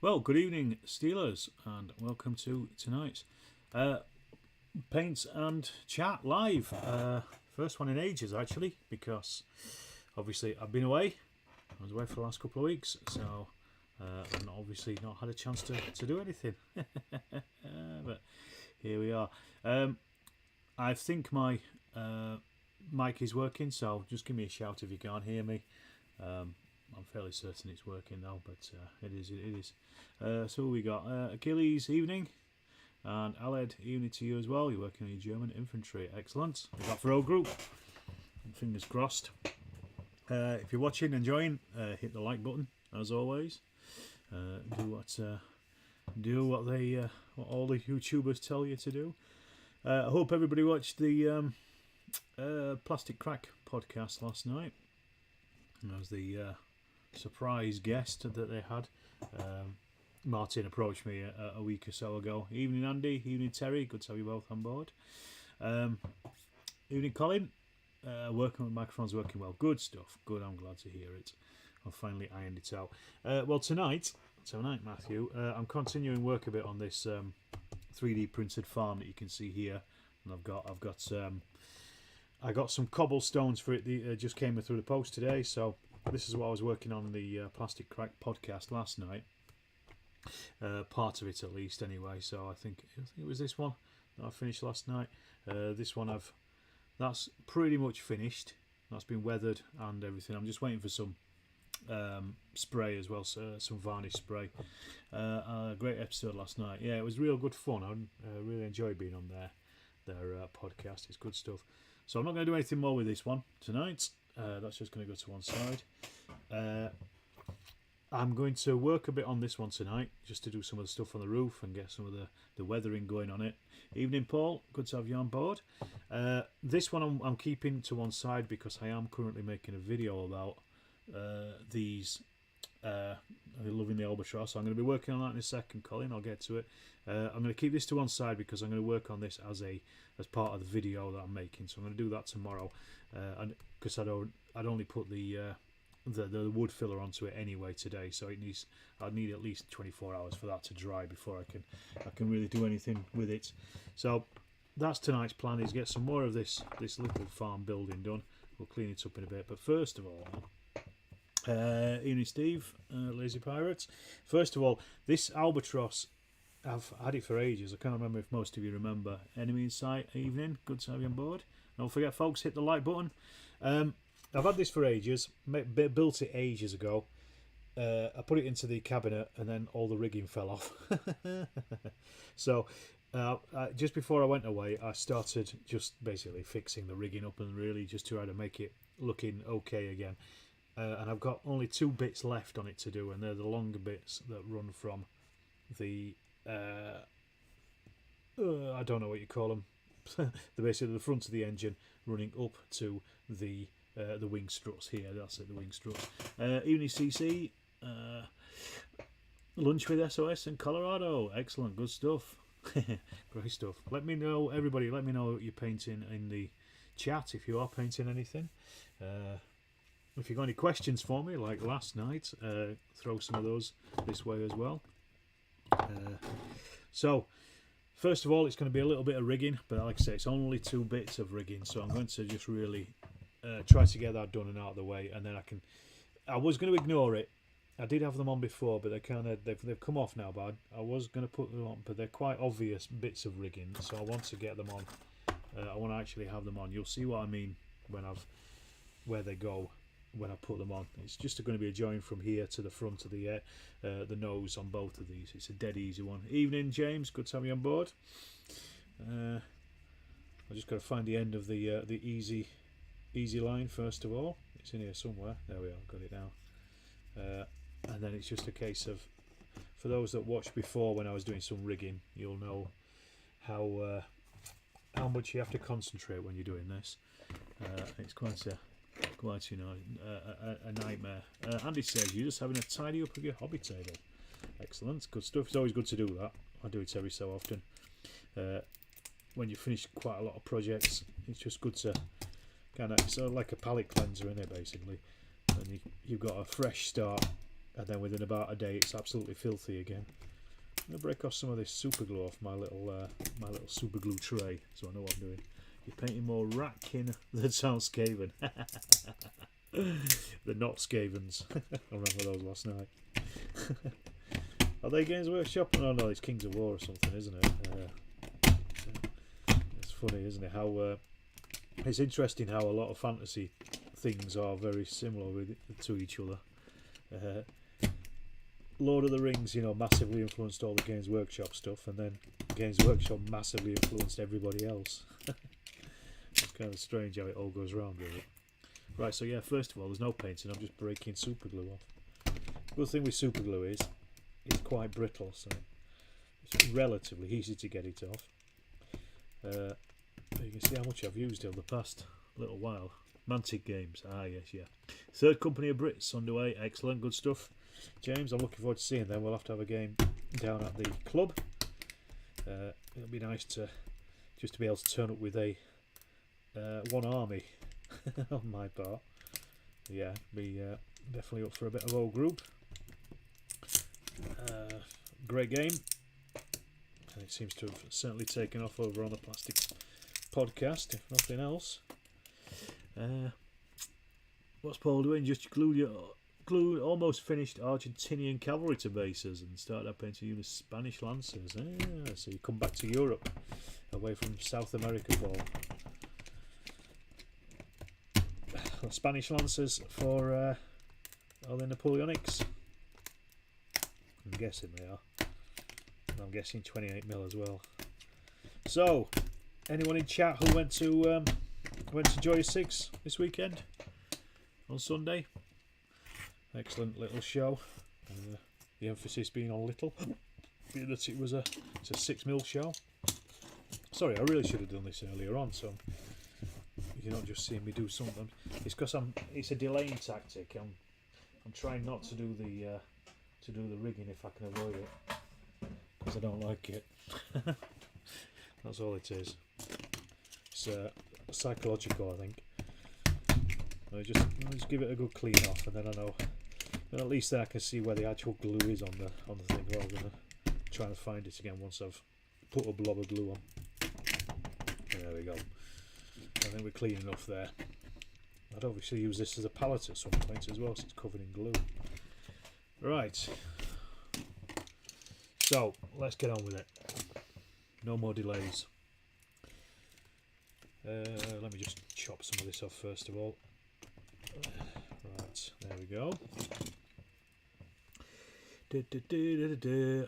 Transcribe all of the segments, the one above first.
Well, good evening, Steelers, and welcome to tonight's Paints and Chat live. First one in ages, actually, because obviously I've been away. I was away for the last couple of weeks, so I've obviously not had a chance to do anything. But here we are. I think my mic is working, so just give me a shout if you can't hear me. I'm fairly certain it's working now, but it is. It is. So we got Achilles, evening, and Aled, evening to you as well. You're working on your German infantry. Excellent. We've got for O group. Fingers crossed. If you're watching, enjoying, hit the like button as always. Do what all the YouTubers tell you to do. I hope everybody watched the Plastic Crack podcast last night. And that was the surprise guest that they had. Martin approached me a week or so ago. Evening Andy, evening Terry, good to have you both on board. Evening Colin, working with microphones, working well. Good stuff, good, I'm glad to hear it. I've finally ironed it out. Well, tonight Matthew, I'm continuing work a bit on this 3D printed farm that you can see here. And I got some cobblestones for it that just came through the post today, so this is what I was working on the Plastic Crack podcast last night. Part of it at least anyway, so I think it was this one that I finished last night. This one that's pretty much finished. That's been weathered and everything. I'm just waiting for some spray as well, so some varnish spray. A great episode last night. Yeah, it was real good fun. I really enjoyed being on their podcast. It's good stuff. So I'm not going to do anything more with this one tonight. That's just going to go to one side. I'm going to work a bit on this one tonight, just to do some of the stuff on the roof and get some of the weathering going on it. Evening, Paul. Good to have you on board. This one I'm keeping to one side because I am currently making a video about these loving the albatross. So I'm going to be working on that in a second, Colin. I'll get to it. I'm going to keep this to one side because I'm going to work on this as part of the video that I'm making. So I'm going to do that tomorrow, and because I'd only put the wood filler onto it anyway today, so I'd need at least 24 hours for that to dry before I can really do anything with it. So that's tonight's plan, is get some more of this little farm building done. We'll clean it up in a bit, but first of all, evening Steve, Lazy Pirates. First of all, this albatross, I've had it for ages. I can't remember if most of you remember. Enemy in sight, evening, good to have you on board. Don't forget folks, hit the like button. I've had this for ages, built it ages ago. I put it into the cabinet and then all the rigging fell off. So just before I went away, I started just basically fixing the rigging up and really just try to make it looking okay again. And I've got only 2 bits left on it to do, and they're the longer bits that run from the I don't know what you call them. They're basically the front of the engine running up to the wing struts here. That's it, the wing struts. Evening CC, lunch with SOS in Colorado. Excellent, good stuff. Great stuff. Let me know, everybody. Let me know what you're painting in the chat if you are painting anything. If you've got any questions for me, like last night, throw some of those this way as well. So, first of all, it's going to be a little bit of rigging, but like I say, it's only 2 bits of rigging, so I'm going to just really try to get that done and out of the way, and then I was going to ignore it. I did have them on before, but they've come off now. But I was going to put them on, but they're quite obvious bits of rigging, so I want to get them on. I want to actually have them on. You'll see what I mean where they go when I put them on. It's just going to be a join from here to the front of the nose on both of these. It's a dead easy one. Evening, James. Good to have you on board. I just got to find the end of the easy line first of all. It's in here somewhere. There we are. Got it now. And then it's just a case of, for those that watched before when I was doing some rigging, you'll know how much you have to concentrate when you're doing this. It's quite a nightmare. Andy says you're just having a tidy up of your hobby table. Excellent, good stuff. It's always good to do that. I do it every so often. When you finish quite a lot of projects, it's just good to kind of, it's sort of like a palette cleanser in it basically. And you've got a fresh start and then within about a day it's absolutely filthy again. I'm going to break off some of this super glue off my little super glue tray, so I know what I'm doing. You're painting more racking than sounds Skaven. The not Skavens. I remember those last night. Are they Games Workshop? Oh no, it's Kings of War or something, isn't it? It's funny, isn't it? How it's interesting how a lot of fantasy things are very similar to each other. Lord of the Rings, you know, massively influenced all the Games Workshop stuff, and then Games Workshop massively influenced everybody else. It's kind of strange how it all goes round, really. Right, so yeah, first of all, there's no painting. I'm just breaking super glue off. Good thing with super glue is it's quite brittle, so it's relatively easy to get it off. You can see how much I've used over the past little while. Mantic Games, yes, yeah. Third Company of Brits underway, excellent, good stuff. James, I'm looking forward to seeing them. We'll have to have a game down at the club. It'll be nice to just to be able to turn up with a one army on my part. Yeah, be definitely up for a bit of old group. Great game, and it seems to have certainly taken off over on the Plastic Podcast, if nothing else. What's Paul doing? Just glued almost finished Argentinian cavalry to bases and started up painting units Spanish Lancers. So you come back to Europe away from South America, Paul. Spanish Lancers for are they Napoleonics? I'm guessing they are. I'm guessing 28mm as well. So, anyone in chat who went to Joyous 6 this weekend on Sunday? Excellent little show. The emphasis being on little, being that it's a 6mm show. Sorry, I really should have done this earlier on, so you're not just seeing me do something. It's because it's a delaying tactic. I'm trying not to do the rigging if I can avoid it, because I don't like it. That's all it is. It's psychological, I think. I'll just give it a good clean off, and then I know. And at least then I can see where the actual glue is on the thing, rather than trying to find it again once I've put a blob of glue on. There we go. I think we're clean enough there. I'd obviously use this as a palette at some point as well, since it's covered in glue. Right. So let's get on with it. No more delays. Let me just chop some of this off first of all. Right, there we go.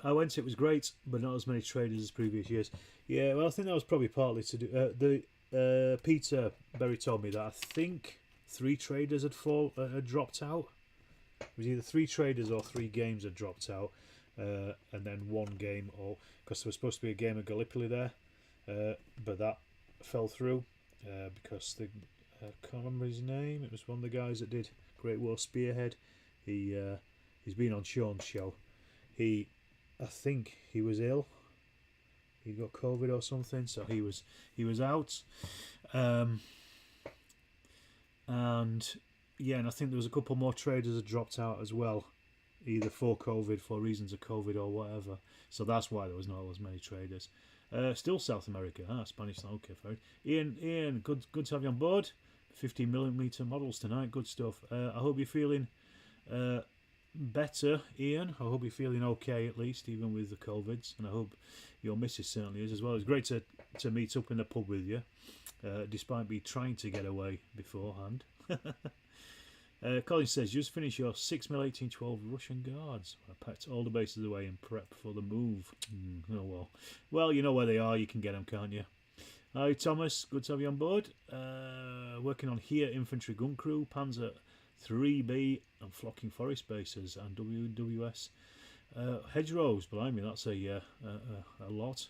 I went, it was great, but not as many traders as previous years. Yeah, well, I think that was probably partly to do. Peter Berry told me that I think 3 traders had dropped out. It was either 3 traders or 3 games had dropped out, and then 1 game, or because there was supposed to be a game of Gallipoli there, but that fell through because I can't remember his name. It was one of the guys that did Great War Spearhead. He's been on Sean's show. I think he was ill. He got COVID or something, so he was out. And yeah, and I think there was a couple more traders that dropped out as well, either for COVID, for reasons of COVID or whatever. So that's why there was not as many traders. Still South America, Spanish. Okay, fair. Ian, good to have you on board. 15mm models tonight, good stuff. I hope you're feeling better, Ian. I hope you're feeling okay at least, even with the COVIDs, and I hope your missus certainly is as well. It's great to meet up in the pub with you, despite me trying to get away beforehand. Colin says, just finish your 6mm 1812 Russian Guards. I packed all the bases away and prep for the move. Oh well. Well, you know where they are, you can get them, can't you? Hi Thomas, good to have you on board. Working on here Infantry Gun Crew, Panzer 3B and Flocking Forest bases and WWS hedgerows. Blimey, that's a lot.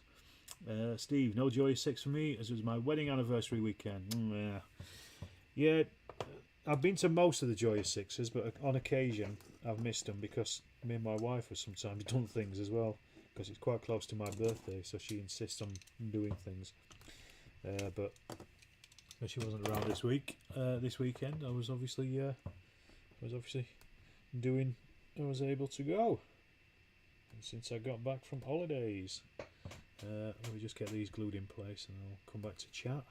Steve, no Joyous 6 for me, as it was my wedding anniversary weekend. Yeah, I've been to most of the Joyous 6s, but on occasion I've missed them because me and my wife have sometimes done things as well, because it's quite close to my birthday, so she insists on doing things. But she wasn't around this weekend. I was obviously doing I was able to go since I got back from holidays. Let me just get these glued in place and I'll come back to chat.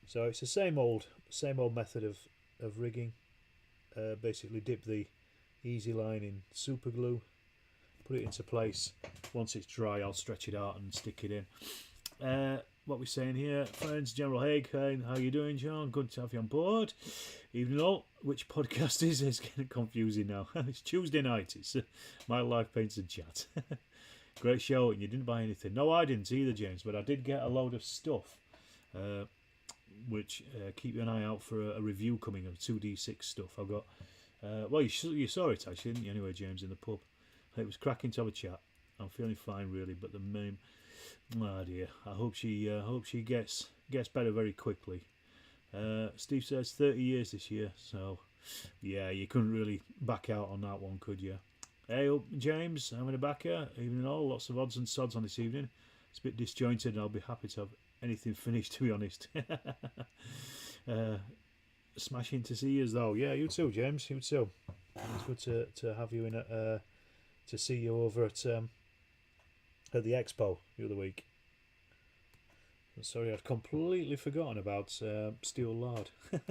So it's the same old method of rigging. Basically dip the easy line in super glue, put it into place. Once it's dry, I'll stretch it out and stick it in. What we're saying here, friends, General Haig, how you doing, John? Good to have you on board. Evening all. Which podcast is this? Getting confusing now. It's Tuesday night. It's My Life Paints and Chat. Great show, and you didn't buy anything. No, I didn't either, James, but I did get a load of stuff, which keep an eye out for a review coming of 2D6 stuff. I've got, well, you saw it actually, didn't you, anyway, James, in the pub. It was cracking to have a chat. I'm feeling fine, really, but the main... Oh dear, I hope she gets better very quickly. Steve says 30 years this year, so yeah, you couldn't really back out on that one, could you? Hey up, James, I'm in a backer. Evening all, lots of odds and sods on this evening. It's a bit disjointed and I'll be happy to have anything finished, to be honest. Smashing to see you as though. Yeah, you too, James, you too. It's good to have you in to see you over at the expo the other week. Sorry, I'd completely forgotten about Steel Lard. And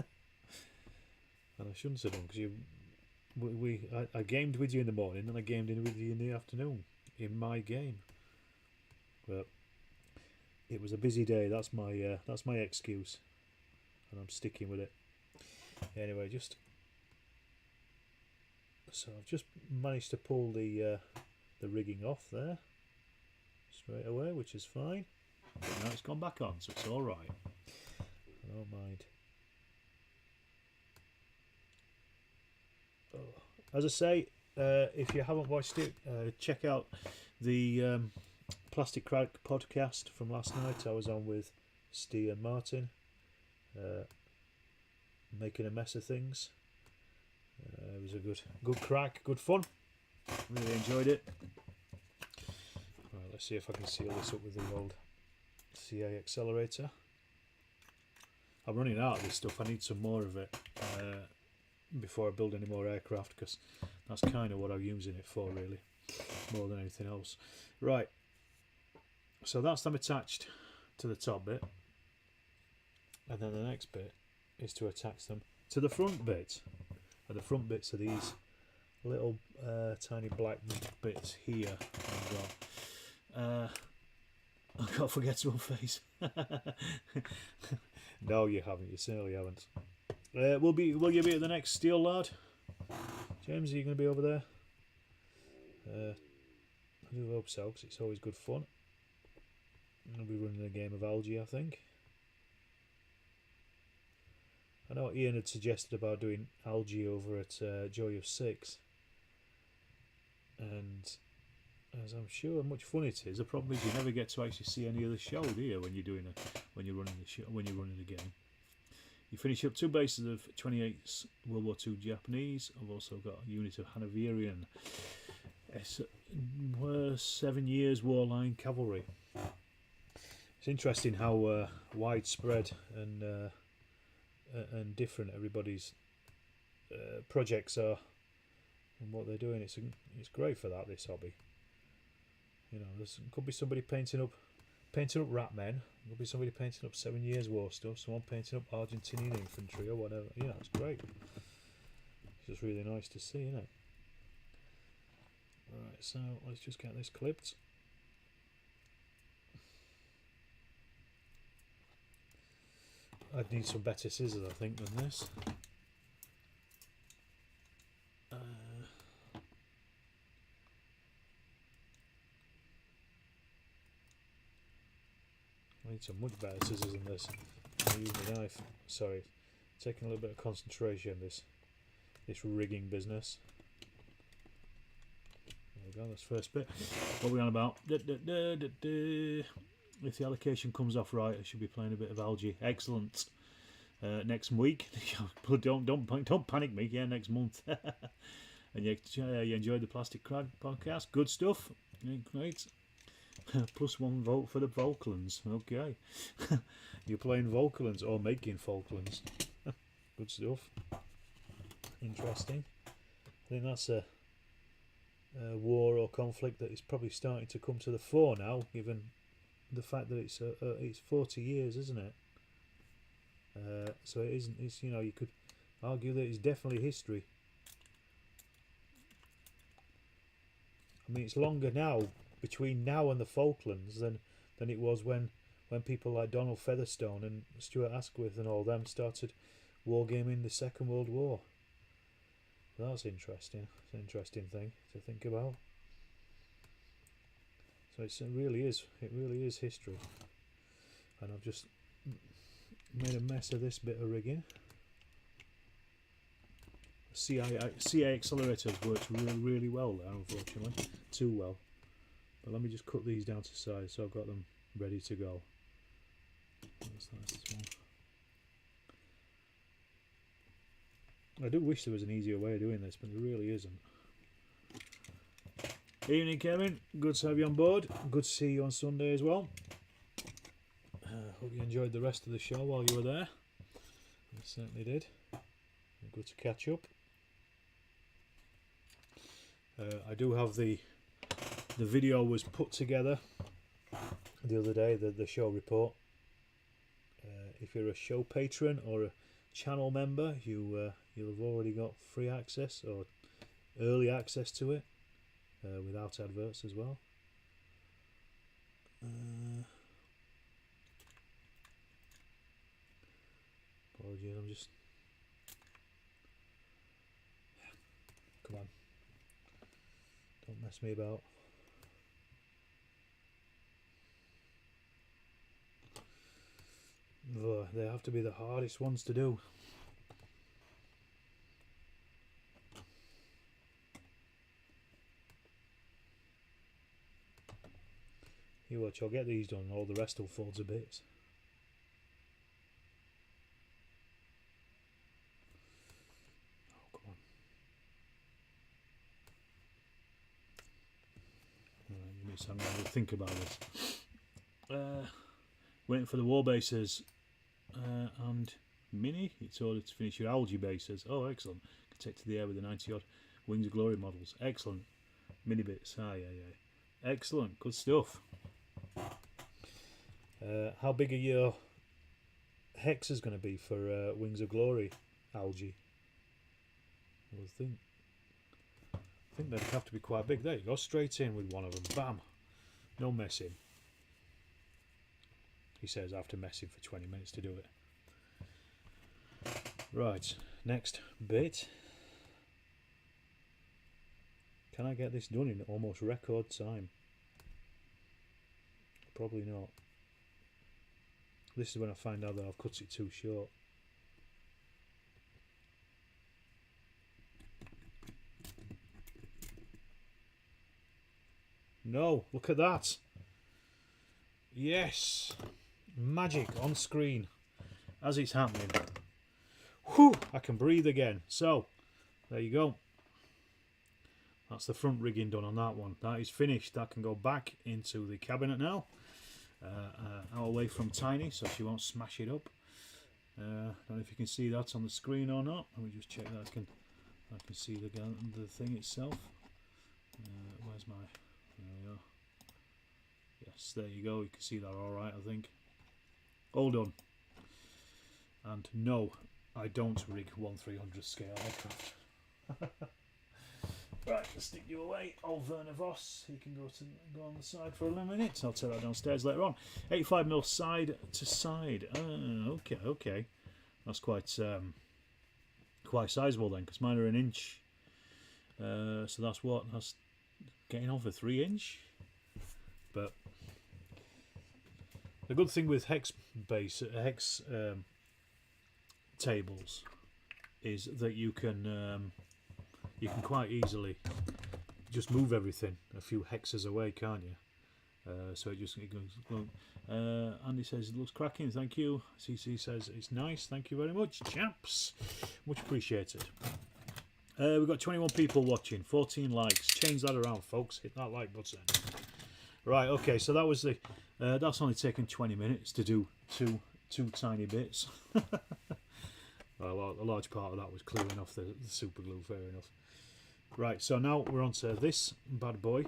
I shouldn't have done, because I gamed with you in the morning and I gamed in with you in the afternoon in my game. But it was a busy day. That's my excuse, and I'm sticking with it. Anyway, so I've just managed to pull the rigging off there straight away, which is fine. But now it's gone back on, so it's all right. I don't mind. As I say, if you haven't watched it, check out the Plastic Crack podcast from last night. I was on with Steve and Martin, making a mess of things. It was a good crack, good fun. Really enjoyed it. Right, let's see if I can seal this up with the old CA accelerator. I'm running out of this stuff. I need some more of it before I build any more aircraft, because that's kind of what I'm using it for, really, more than anything else. Right, so that's them attached to the top bit, and then the next bit is to attach them to the front bit. And the front bits are these little tiny black bits here. I've got a forgettable face. No, you haven't. You certainly haven't. Will you be at the next Steel Lard? James, are you going to be over there? I do hope so, because it's always good fun. I'll be running a game of algae, I think. I know Ian had suggested about doing algae over at Joy of Six, and as I'm sure how much fun it is, the problem is you never get to actually see any of the show, do you, when you're running the game. You finish up 2 bases of 28th World War II Japanese. I've also got a unit of Hanoverian 7 years Warline Cavalry. It's interesting how widespread and different everybody's projects are and what they're doing. It's great for that, this hobby. You know, there could be somebody painting up Rat Men. There could be somebody painting up 7 Years War stuff. Someone painting up Argentinian infantry or whatever. You know, it's great. It's just really nice to see, isn't it? Right, so let's just get this clipped. I'd need some better scissors, I think, than this. I need some much better scissors than this. I'm using a knife. Sorry, taking a little bit of concentration. This rigging business. There we go. That's the first bit. What are we on about? If the allocation comes off right, I should be playing a bit of algae. Excellent. Next week. Don't panic me. Yeah, next month. And you enjoyed the Plastic Crag podcast. Good stuff. Yeah, great. +1 vote for the Falklands. Okay. You're playing Falklands or making Falklands. good stuff. Interesting. I think that's a war or conflict that is probably starting to come to the fore now, given the fact that it's 40 years, isn't it? So it isn't. It's, you know, you could argue that it's definitely history. I mean, it's longer now between now and the Falklands than it was when people like Donald Featherstone and Stuart Asquith and all them started wargaming the Second World War. That's interesting. It's an interesting thing to think about. So it really is history. And I've just made a mess of this bit of rigging. CA accelerator works really well there, unfortunately. Too well. But let me just cut these down to size so I've got them ready to go. That's this one. I do wish there was an easier way of doing this, but there really isn't. Evening, Kevin. Good to have you on board. Good to see you on Sunday as well. Hope you enjoyed the rest of the show while you were there. I certainly did. Good to catch up. I do have the video was put together the other day, the show report. If you're a show patron or a channel member, you'll have already got free access or early access to it without adverts as well. Apologies, I'm just... Come on. Don't mess me about. Ugh, they have to be the hardest ones to do. You watch, I'll get these done and all the rest will fall to bits. Oh, come on. Right, give me some time to think about this. Waiting for the war bases and Mini. It's ordered to finish your algae bases. Oh, excellent. Can take to the air with the 90 odd Wings of Glory models. Excellent. Mini bits. Aye. Excellent. Good stuff. How big are your hexes going to be for Wings of Glory algae? I think they'd have to be quite big. There you go. Straight in with one of them. Bam. No messing. He says after messing for 20 minutes to do it. Right, next bit. Can I get this done in almost record time? Probably not. This is when I find out that I've cut it too short. No, look at that. Yes. Magic on screen as it's happening. Whew, I can breathe again. So there you go. That's the front rigging done on that one. That is finished. That can go back into the cabinet now, out away from Tiny so she won't smash it up. I don't know if you can see that on the screen or not. Let me just check that I can see the thing itself. Where's my... There we go. Yes, there you go. You can see that all right, I think. All done. And no, I don't rig 1/300 scale aircraft. Right, let's stick you away. Old Werner Voss, he can go on the side for a minute. I'll take that downstairs later on. 85mm side to side. Okay. That's quite sizable then, because mine are an inch. So that's what? That's getting on for 3 inch. But the good thing with hex tables is that you can quite easily just move everything a few hexes away, can't you? So it goes. Andy says it looks cracking. Thank you. CC says it's nice. Thank you very much, chaps. Much appreciated. We've got 21 people watching, 14 likes. Change that around, folks. Hit that like button. Right, okay, so that was the that's only taken 20 minutes to do two tiny bits. A large part of that was clearing off the super glue, fair enough. Right, so now we're on to this bad boy.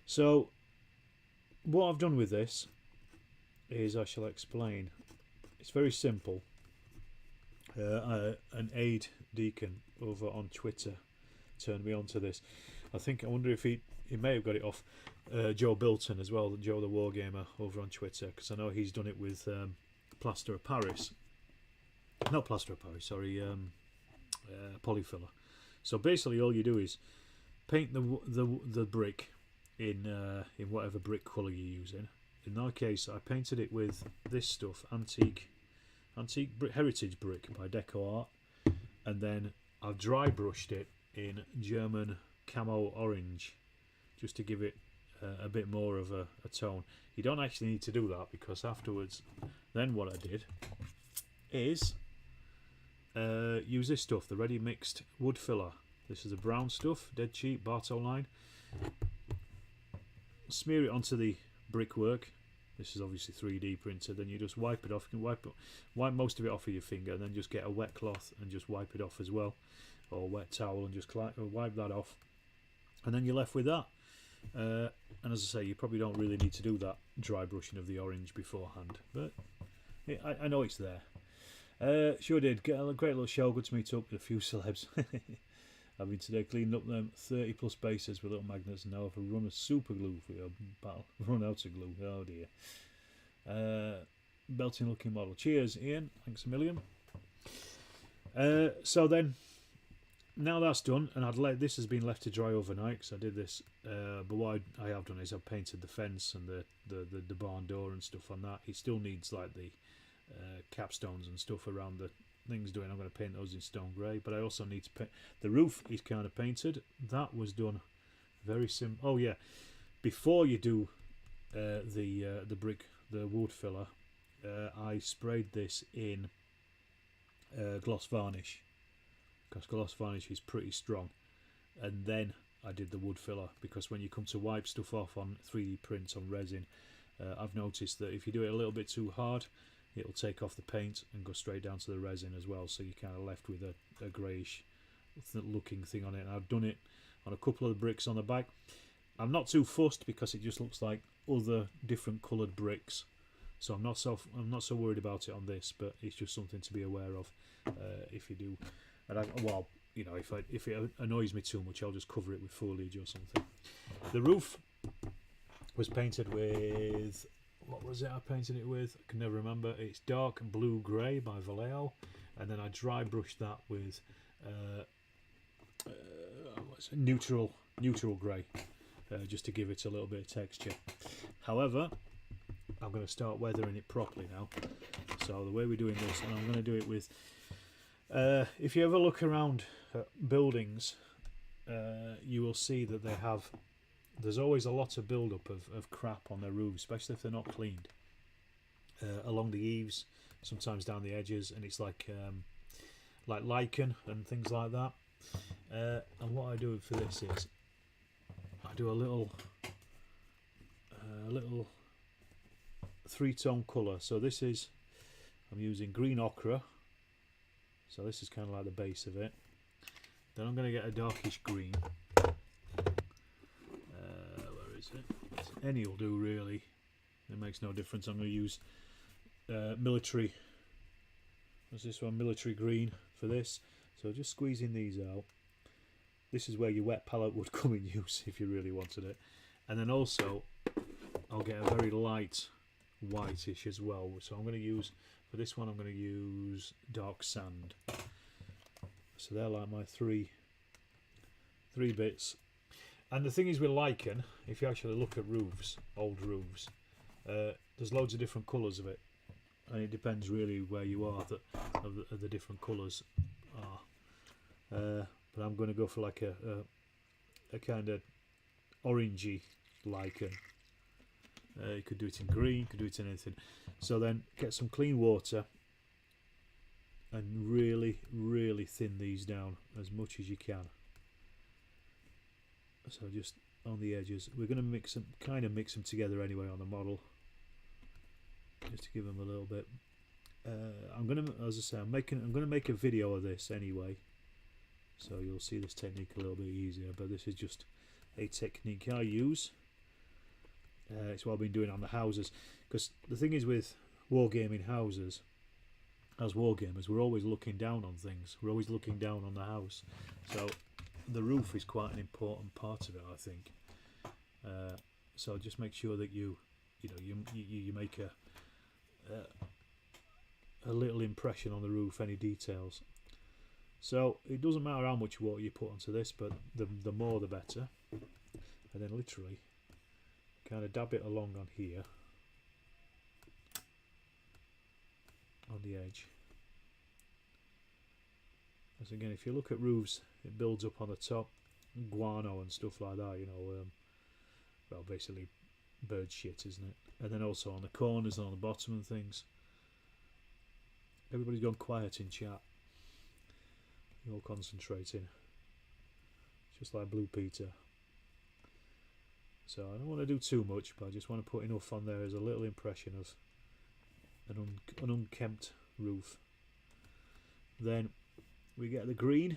So what I've done with this is, I shall explain. It's very simple. An aide deacon over on Twitter turned me on to this. I wonder if he may have got it off Joe Bilton as well, Joe the Wargamer over on Twitter, because I know he's done it with plaster of Paris. Not plaster of Paris, sorry, polyfiller. So basically all you do is paint the brick in whatever brick colour you're using. In my case, I painted it with this stuff, antique heritage brick by Deco Art, and then I've dry brushed it in German camo orange, just to give it a bit more of a tone. You don't actually need to do that, because afterwards, then what I did is use this stuff, the ready mixed wood filler. This is the brown stuff, dead cheap, Bartow line. Smear it onto the brickwork. This is obviously 3D printed. Then you just wipe it off. You can wipe most of it off with your finger, and then just get a wet cloth and just wipe it off as well, or a wet towel, and just wipe that off. And then you're left with that. And as I say, you probably don't really need to do that dry brushing of the orange beforehand, but I know it's there. Sure did. Get a great little show. Good to meet up with a few celebs. I've been today cleaning up them 30 plus bases with little magnets, and now if I run a super glue for your pal, run out of glue. Oh dear. Belting looking model. Cheers, Ian. Thanks a million. So then, now that's done, and this has been left to dry overnight, because I did this. But what I have done is I've painted the fence and the barn door and stuff on that. It still needs like the capstones and stuff around the things doing. I'm going to paint those in stone grey, but I also need to paint the roof. Is kind of painted. That was done very simple. Oh yeah, before you do the wood filler, I sprayed this in gloss varnish, because gloss varnish is pretty strong, and then I did the wood filler, because when you come to wipe stuff off on 3D prints on resin, I've noticed that if you do it a little bit too hard, it'll take off the paint and go straight down to the resin as well, so you're kind of left with a greyish looking thing on it. And I've done it on a couple of the bricks on the back. I'm not too fussed, because it just looks like other different coloured bricks, so I'm not so worried about it on this, but it's just something to be aware of if you do. And well, you know, if it annoys me too much, I'll just cover it with foliage or something. The roof was painted with, what was it I painted it with? I can never remember. It's dark blue grey by Vallejo, and then I dry brushed that with neutral grey, just to give it a little bit of texture. However, I'm going to start weathering it properly now. So the way we're doing this, and I'm going to do it with, if you ever look around at buildings, you will see that there's always a lot of build-up of crap on their roofs, especially if they're not cleaned. Along the eaves, sometimes down the edges, and it's like lichen and things like that. And what I do for this is I do a little 3-tone colour. So this is, I'm using green ochre. So this is kind of like the base of it. Then I'm going to get a darkish green. Where is it? Any will do really. It makes no difference. I'm going to use military. What's this one? Military green for this. So just squeezing these out. This is where your wet palette would come in use if you really wanted it. And then also I'll get a very light whitish as well. So I'm going to use, for this one I'm going to use dark sand. So they're like my three bits. And the thing is with lichen, if you actually look at roofs, old roofs, there's loads of different colours of it, and it depends really where you are of the different colours are. But I'm going to go for like a kind of orangey lichen. You could do it in green, you could do it in anything. So then get some clean water and really, really thin these down as much as you can. So just on the edges, we're going to mix them together anyway on the model, just to give them a little bit I'm gonna, as I say, I'm gonna make a video of this anyway, so you'll see this technique a little bit easier. But this is just a technique I use. It's what I've been doing on the houses, because the thing is with wargaming houses, as wargamers, we're always looking down on things. We're always looking down on the house, so the roof is quite an important part of it, I think. So just make sure that you make a little impression on the roof, any details. So it doesn't matter how much water you put onto this, but the more the better. And then literally kind of dab it along on here, on the edge. As again, if you look at roofs, it builds up on the top, guano and stuff like that, you know, well, basically bird shit, isn't it? And then also on the corners and on the bottom and things. Everybody's gone quiet in chat. You're all concentrating, just like Blue Peter. So I don't want to do too much, but I just want to put enough on there as a little impression of an unkempt roof. Then we get the green,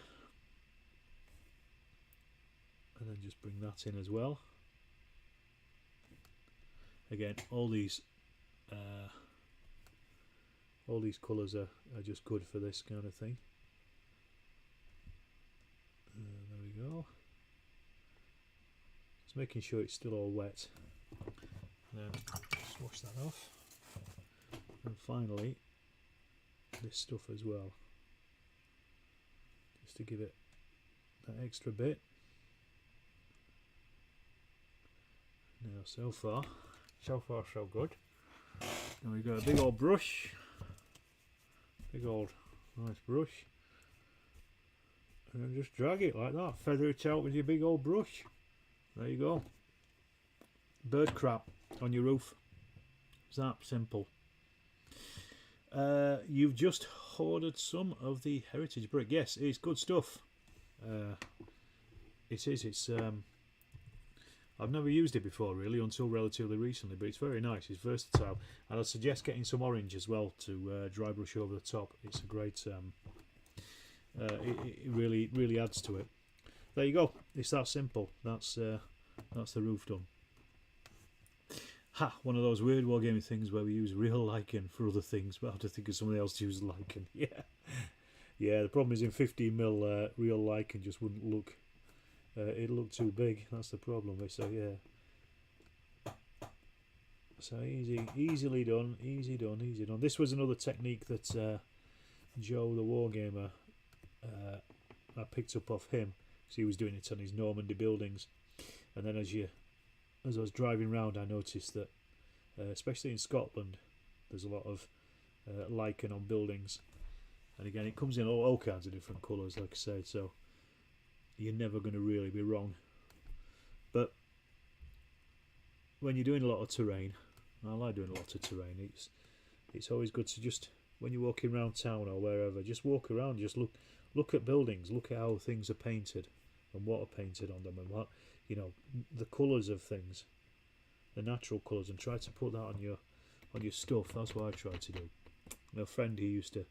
and then just bring that in as well. Again, all these colours are just good for this kind of thing. There we go. Just making sure it's still all wet. And then just wash that off. And finally, this stuff as well, just to give it that extra bit. Now, so far so good. And we've got a big old brush, big old nice brush, and then just drag it like that, feather it out with your big old brush. There you go. Bird crap on your roof. It's that simple. You've just hoarded some of the heritage brick. Yes, it's good stuff. It is. It's I've never used it before really until relatively recently, but it's very nice. It's versatile, and I'd suggest getting some orange as well to dry brush over the top. It's a great. It really adds to it. There you go. It's that simple. That's the roof done. Ha! One of those weird wargaming things where we use real lichen for other things, but I have to think of somebody else to use lichen. Yeah. The problem is in 15mm real lichen just wouldn't look. It looked too big. That's the problem. So yeah. So easily done. Easy done. This was another technique that Joe the Wargamer, I picked up off him, because he was doing it on his Normandy buildings. And then as I was driving around, I noticed that, especially in Scotland, there's a lot of lichen on buildings. And again, it comes in all kinds of different colours, like I said. So you're never going to really be wrong. But when you're doing a lot of terrain, I like doing a lot of terrain, it's always good to just, when you're walking around town or wherever, just walk around, just look at buildings, look at how things are painted and what are painted on them, and what, you know, the colours of things, the natural colours, and try to put that on your stuff. That's what I try to do. My friend, he used to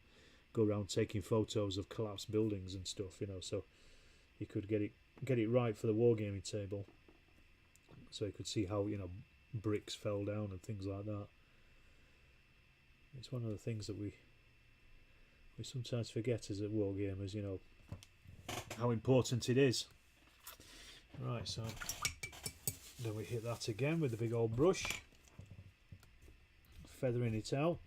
go around taking photos of collapsed buildings and stuff, you know, so he could get it right for the wargaming table, so he could see how, you know, bricks fell down and things like that. It's one of the things that we sometimes forget as wargamers, you know, how important it is. Right, so then we hit that again with the big old brush, feathering it out,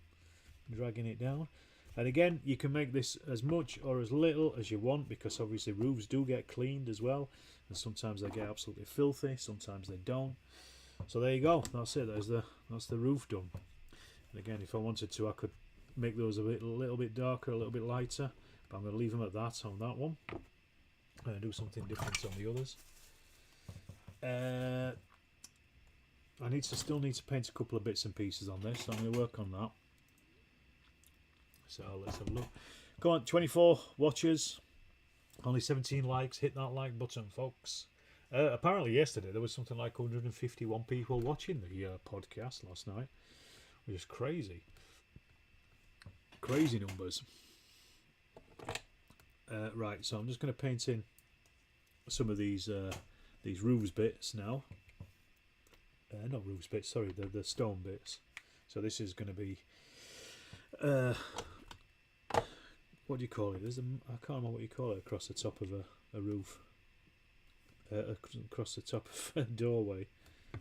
dragging it down. And again, you can make this as much or as little as you want, because obviously roofs do get cleaned as well, and sometimes they get absolutely filthy, sometimes they don't. So there you go. That's it. That's the roof done. And again, if I wanted to, I could make those a little bit darker, a little bit lighter, but I'm going to leave them at that on that one, and do something different on the others. I still need to paint a couple of bits and pieces on this, so I'm going to work on that. So let's have a look. Go on, 24 watchers, only 17 likes. Hit that like button, folks. Apparently yesterday there was something like 151 people watching the podcast last night, which is crazy. crazy numbers. Right, so I'm just going to paint in some of these roofs bits now. Not roofs bits, sorry, the stone bits. So this is going to be, what do you call it? I can't remember what you call it across the top of a roof. Across the top of a doorway.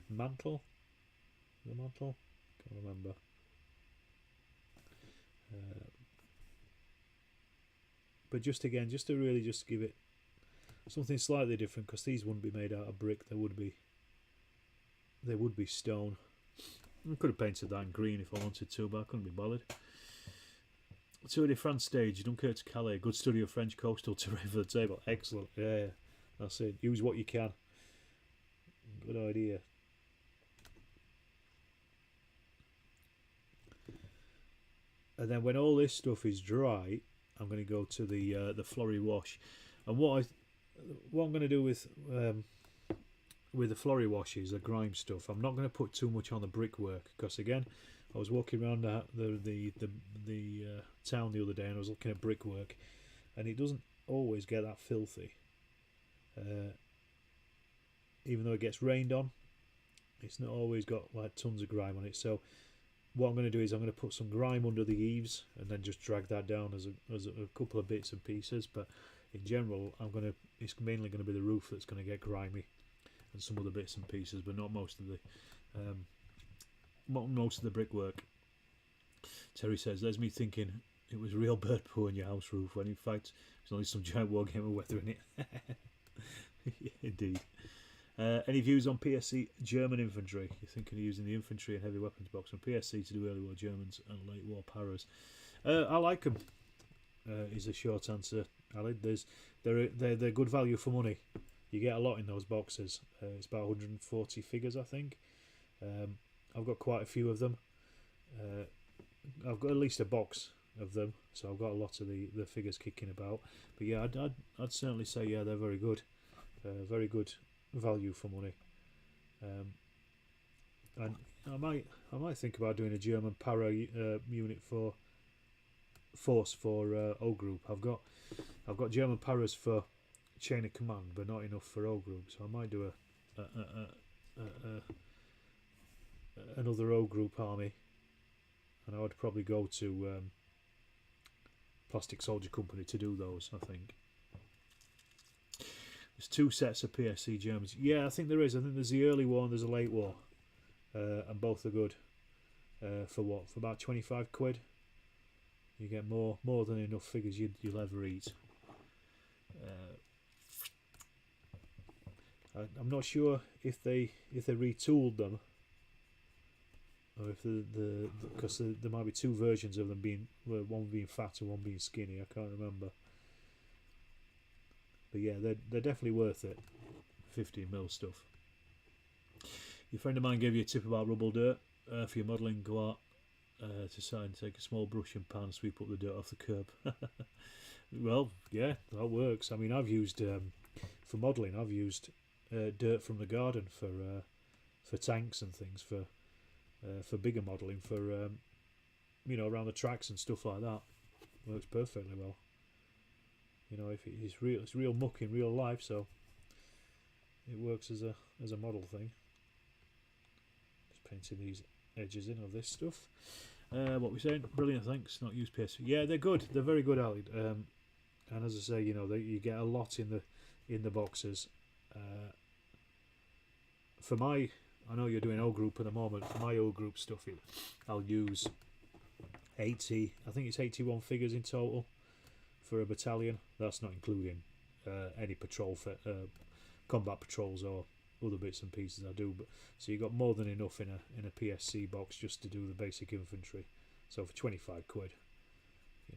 Mantle? The mantle? Can't remember. But just again, just to really just give it something slightly different, because these wouldn't be made out of brick. They would be stone. I could have painted that in green if I wanted to, but I couldn't be bothered. Tour de France stage, Dunkirk to Calais, good study of French coastal terrain for the table. Excellent, yeah, that's it. Use what you can. Good idea. And then when all this stuff is dry, I'm going to go to the flurry wash. And what I'm going to do with the flurry wash is the grime stuff. I'm not going to put too much on the brickwork, because again, I was walking around the town the other day and I was looking at brickwork, and it doesn't always get that filthy. Even though it gets rained on, it's not always got like tons of grime on it. So what I'm going to do is I'm going to put some grime under the eaves and then just drag that down as a couple of bits and pieces. But in general, it's mainly going to be the roof that's going to get grimy, and some other bits and pieces, but not most of the brickwork. Terry says, there's me thinking it was real bird poo in your house roof, when in fact there's only some giant Wargaming weather in it. Indeed. Any views on PSC German infantry? You're thinking of using the infantry and heavy weapons box on PSC to do early war Germans and late war paras? I like them. Is a short answer, Ali. They're good value for money. You get a lot in those boxes. It's about 140 figures, I think. I've got quite a few of them. I've got at least a box of them, so I've got a lot of the figures kicking about. But yeah, I'd certainly say, yeah, they're very good. Very good value for money. And I might think about doing a German para unit for force for O group. I've got German paras for chain of command, but not enough for O group. So I might do another O group army, and I would probably go to Plastic Soldier Company to do those. I think there's 2 sets of PSC Germans. Yeah, I think there is. I think there's the early war and there's a late war, and both are good. For what? For about 25 quid. You get more than enough figures you'll ever eat. I'm not sure if they retooled them, or if because there might be 2 versions of them one being fat and one being skinny. I can't remember. But yeah, they're definitely worth it. 15mm stuff. Your friend of mine gave you a tip about rubble dirt for your modelling. Go out to side and take a small brush and pan, sweep up the dirt off the curb. Well, yeah, that works. I mean, I've used for modelling. I've used dirt from the garden for tanks and things, for bigger modelling, for around the tracks and stuff like that. Works perfectly well. It's real muck in real life, so it works as a model thing. Just painting these edges in of this stuff. What we're saying? Brilliant, thanks. Not use PS. Yeah, they're good. They're very good, Ali. And as I say, you get a lot in the boxes. I know you're doing O group at the moment. For my O group stuff, I'll use 80. I think it's 81 figures in total for a battalion. That's not including any combat patrols or other bits and pieces I do. But so you got more than enough in a PSC box just to do the basic infantry. So for 25 quid,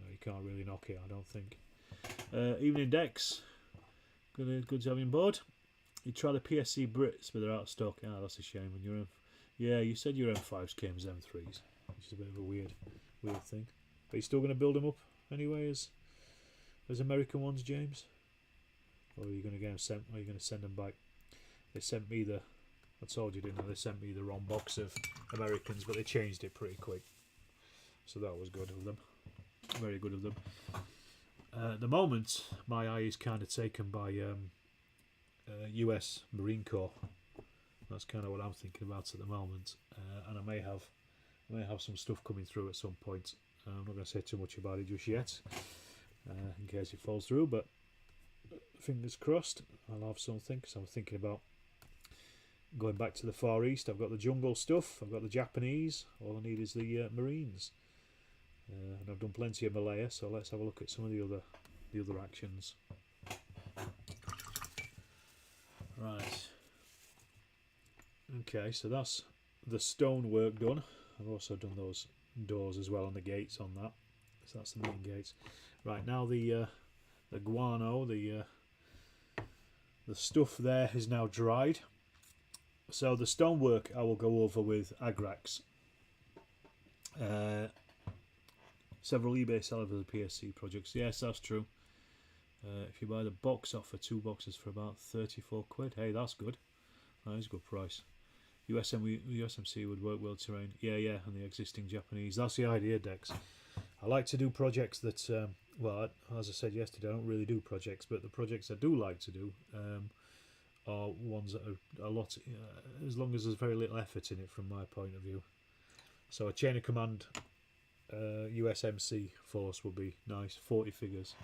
you can't really knock it, I don't think. Evening Dex, good to have you on board. You try the PSC Brits, but they're out of stock. That's a shame. When you said your M5s came as M3s, which is a bit of a weird thing. But you're still going to build them up anyway as American ones, James? Or are you going to get them sent? Or are you going to send them back? They sent me I told you, didn't I? They sent me the wrong box of Americans, but they changed it pretty quick. So that was good of them. Very good of them. At the moment, my eye is kind of taken by US Marine Corps. That's kind of what I'm thinking about at the moment, and I may have some stuff coming through at some point. I'm not going to say too much about it just yet, in case it falls through. But fingers crossed, I'll have something. Because I'm thinking about going back to the Far East. I've got the jungle stuff. I've got the Japanese. All I need is the Marines, and I've done plenty of Malaya. So let's have a look at some of the other actions. Right. Okay, so that's the stonework done. I've also done those doors as well, and the gates on that. So that's the main gates. Right, now the guano, the stuff there is now dried. So the stonework I will go over with Agrax. Several eBay sellers for the PSC projects. Yes, that's true. If you buy the box off for 2 boxes for about 34 quid, hey, that's good. That is a good price. USMC would work well terrain. Yeah, and the existing Japanese. That's the idea, Dex. I like to do projects that, well, as I said yesterday, I don't really do projects, but the projects I do like to do are ones that are a lot, as long as there's very little effort in it from my point of view. So a chain of command USMC force would be nice, 40 figures.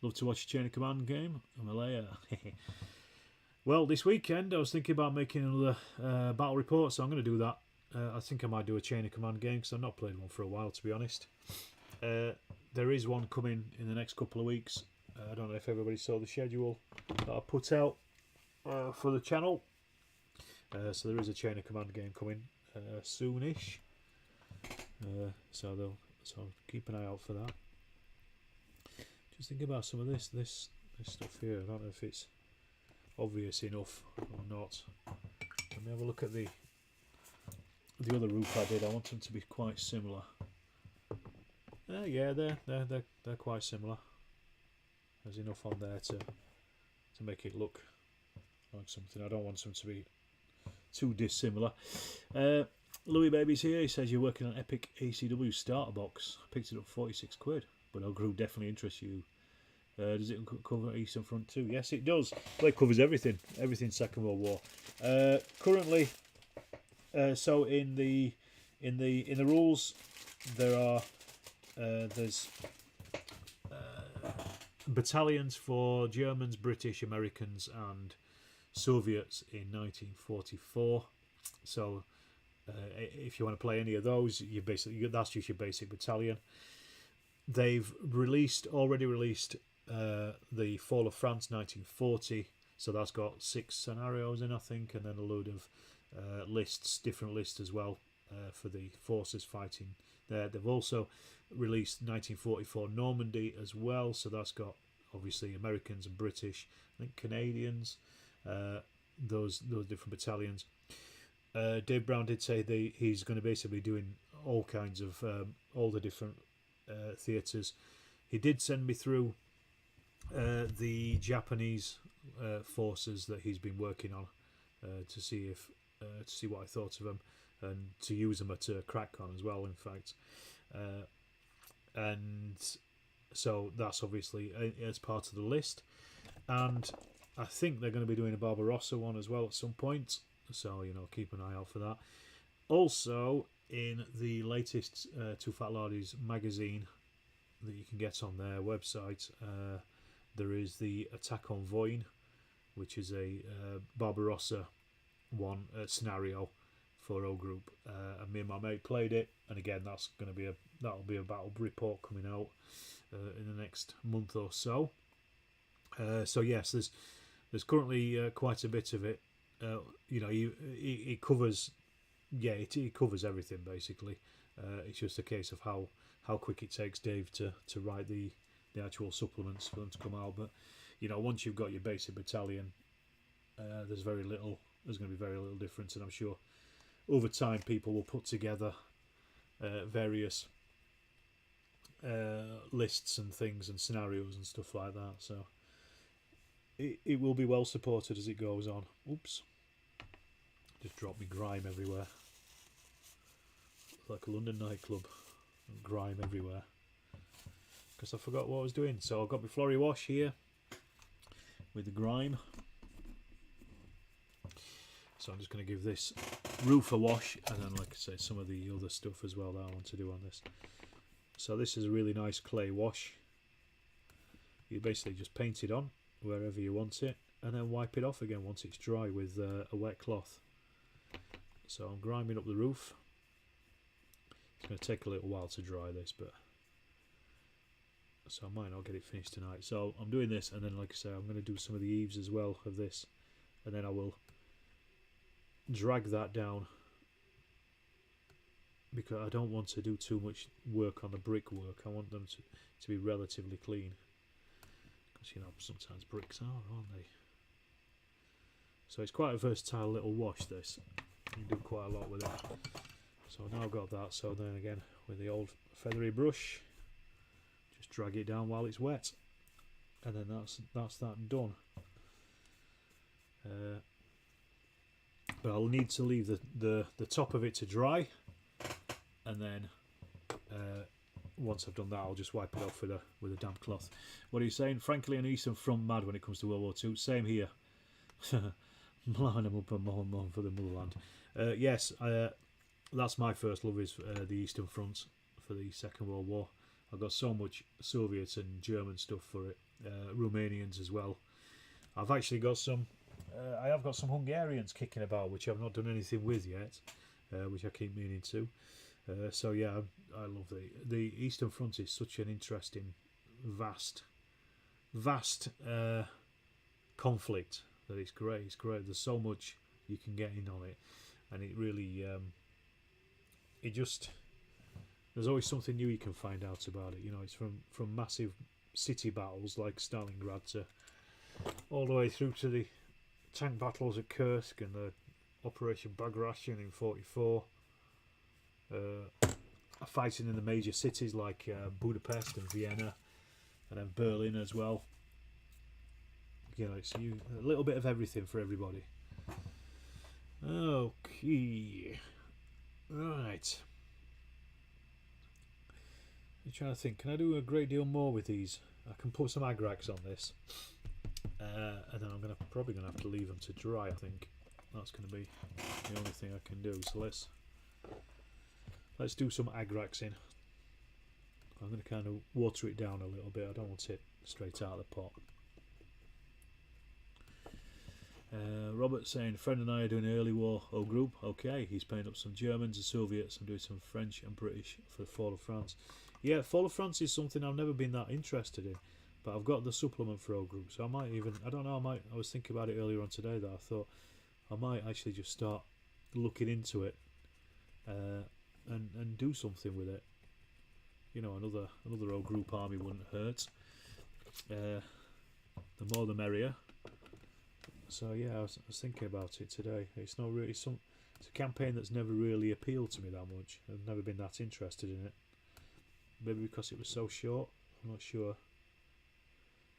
Love to watch a chain of command game. I'm a layer. Well, this weekend I was thinking about making another battle report, so I'm going to do that. I think I might do a chain of command game because I've not played one for a while, to be honest. There is one coming in the next couple of weeks. I don't know if everybody saw the schedule that I put out for the channel. So there is a chain of command game coming soonish. So keep an eye out for that. Just think about some of this stuff here. I don't know if it's obvious enough or not. Let me have a look at the other roof I did. I want them to be quite similar. Yeah, they're quite similar. There's enough on there to make it look like something. I don't want them to be too dissimilar. Louis Baby's here. He says you're working on Epic ACW starter box. I picked it up 46 quid, but our group definitely interests you. Does it cover Eastern Front too? Yes, it does. Well, it covers everything. Everything Second World War. Currently, so in the rules, there's battalions for Germans, British, Americans, and Soviets in 1944. So if you want to play any of those, that's just your basic battalion. They've already released the Fall of France 1940, so that's got 6 scenarios in, I think, and then a load of different lists as well for the forces fighting there. They've also released 1944 Normandy as well, so that's got obviously Americans and British, I think Canadians, those different battalions. Dave Brown did say he's going to basically doing all kinds of all the different theatres. He did send me through the Japanese forces that he's been working on to see what I thought of them and to use them at CrackCon as well, in fact. And so that's obviously as part of the list, and I think they're going to be doing a Barbarossa one as well at some point, so keep an eye out for that. Also, in the latest Two Fat Lardies magazine that you can get on their website, there is the Attack on Voin, which is a Barbarossa one scenario for O Group, and me and my mate played it, and again that'll be a battle report coming out in the next month or so. So yes, there's currently quite a bit of it. It covers it covers everything basically. It's just a case of how quick it takes Dave to write the actual supplements for them to come out. But once you've got your basic battalion, there's going to be very little difference, and I'm sure over time people will put together various lists and things and scenarios and stuff like that, so it will be well supported as it goes on. Oops, just dropped me grime everywhere, like a London nightclub, grime everywhere. because I forgot what I was doing. So I've got my Florrie wash here with the grime. So I'm just going to give this roof a wash, and then, like I say, some of the other stuff as well that I want to do on this. So this is a really nice clay wash. You basically just paint it on wherever you want it, and then wipe it off again once it's dry with a wet cloth. So I'm grinding up the roof. It's going to take a little while to dry this, but so I might not get it finished tonight. So I'm doing this, and then, like I say, I'm going to do some of the eaves as well of this, and then I will drag that down, because I don't want to do too much work on the brickwork. I want them to be relatively clean, because you know sometimes bricks are, aren't they? So it's quite a versatile little wash, this. You can do quite a lot with it. So now I've got that, so then again with the old feathery brush, just drag it down while it's wet, and then that's that done. But I'll need to leave the top of it to dry, and then once I've done that, I'll just wipe it off with a damp cloth. What are you saying? Frankly, an Eastern Front mad when it comes to World War II. Same here. Line them up and moan for the motherland. Yes, that's my first love, is the Eastern Front for the Second World War. I've got so much Soviet and German stuff for it, Romanians as well. I've actually got some. I have got some Hungarians kicking about, which I've not done anything with yet, which I keep meaning to. So yeah, I love the Eastern Front. Is such an interesting, vast conflict that it's great. It's great. There's so much you can get in on it, and it really, it just, there's always something new you can find out about it. You know, it's from massive city battles like Stalingrad to all the way through to the tank battles at Kursk and the Operation Bagration in '44. Fighting in the major cities like Budapest and Vienna, and then Berlin as well. You know, it's a little bit of everything for everybody. Okay, right. I'm trying to think. Can I do a great deal more with these? I can put some agrax on this, and then I'm probably gonna have to leave them to dry. I think that's going to be the only thing I can do. So let's do some agrax in. I'm going to kind of water it down a little bit. I don't want it straight out of the pot. Robert saying, a friend and I are doing an early war O group. Okay, he's paying up some Germans and Soviets. I'm doing some French and British for the Fall of France. Yeah, Fall of France is something I've never been that interested in, but I've got the supplement for O group, so I might even, I don't know, I was thinking about it earlier on today that I thought I might actually just start looking into it and do something with it. You know, another O group army wouldn't hurt. The more the merrier. So yeah, I was thinking about it today. It's not really it's a campaign that's never really appealed to me that much. I've never been that interested in it. Maybe because it was so short. I'm not sure.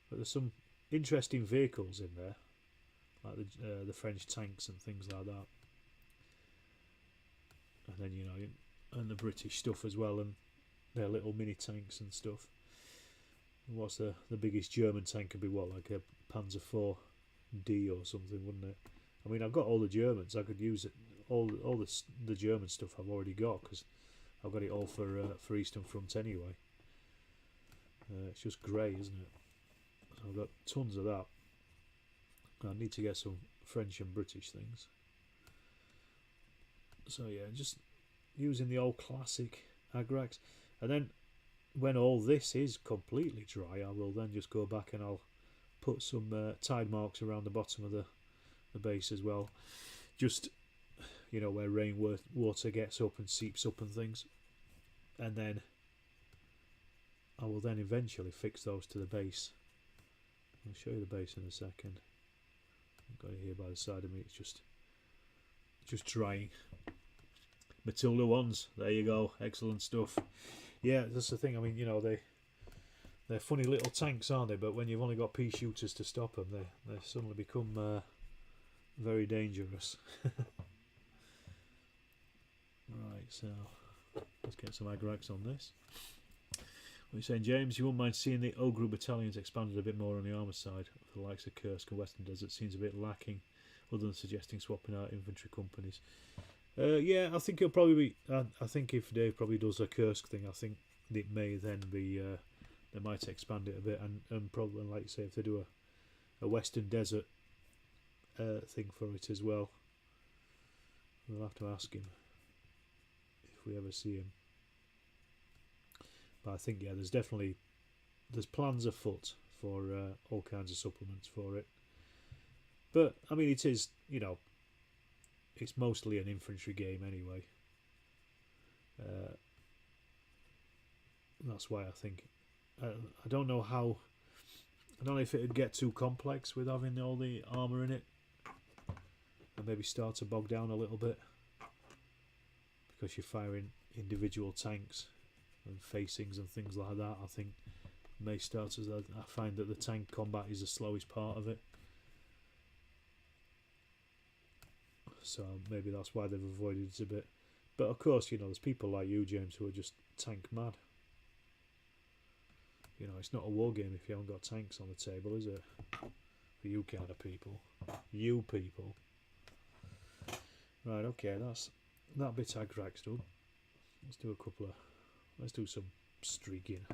But there's some interesting vehicles in there, like the French tanks and things like that. And then, you know, and the British stuff as well, and their little mini tanks and stuff. What's the biggest German tank could be? What, like a Panzer IV D or something, wouldn't it? I mean, I've got all the Germans. I could use it. All the German stuff I've already got, because I've got it all for Eastern Front anyway. It's just grey, isn't it? So I've got tons of that. I need to get some French and British things. So yeah, just using the old classic agrax, and then when all this is completely dry, I will then just go back and I'll put some tide marks around the bottom of the base as well, just, you know, where rainwater gets up and seeps up and things, and then I will then eventually fix those to the base. I'll show you the base in a second. I've got it here by the side of me. It's just drying. Matilda ones, there you go, excellent stuff. Yeah, that's the thing. I mean, you know, they're funny little tanks, aren't they? But when you've only got pea shooters to stop them, they suddenly become very dangerous. Right, so let's get some agrax on this. What are you saying, James? You wouldn't mind seeing the Ogre battalions expanded a bit more on the armour side for the likes of Kursk and Western Desert? Seems a bit lacking, other than suggesting swapping out infantry companies. Yeah, I think it'll probably be. I think if Dave probably does a Kursk thing, I think it may then be. They might expand it a bit, and probably, like you say, if they do a Western Desert thing for it as well, we'll have to ask him if we ever see him. But I think, yeah, there's plans afoot for all kinds of supplements for it. But I mean, it is, it's mostly an infantry game anyway. That's why I think I don't know how. I don't know if it would get too complex with having all the armour in it, and maybe start to bog down a little bit because you're firing individual tanks and facings and things like that. I think may start as I find that the tank combat is the slowest part of it, so maybe that's why they've avoided it a bit. But of course, there's people like you, James, who are just tank mad. It's not a war game if you haven't got tanks on the table, is it? For you kind of people. You people. Right, okay, that's that bit agrax done. Let's do let's do some streaking.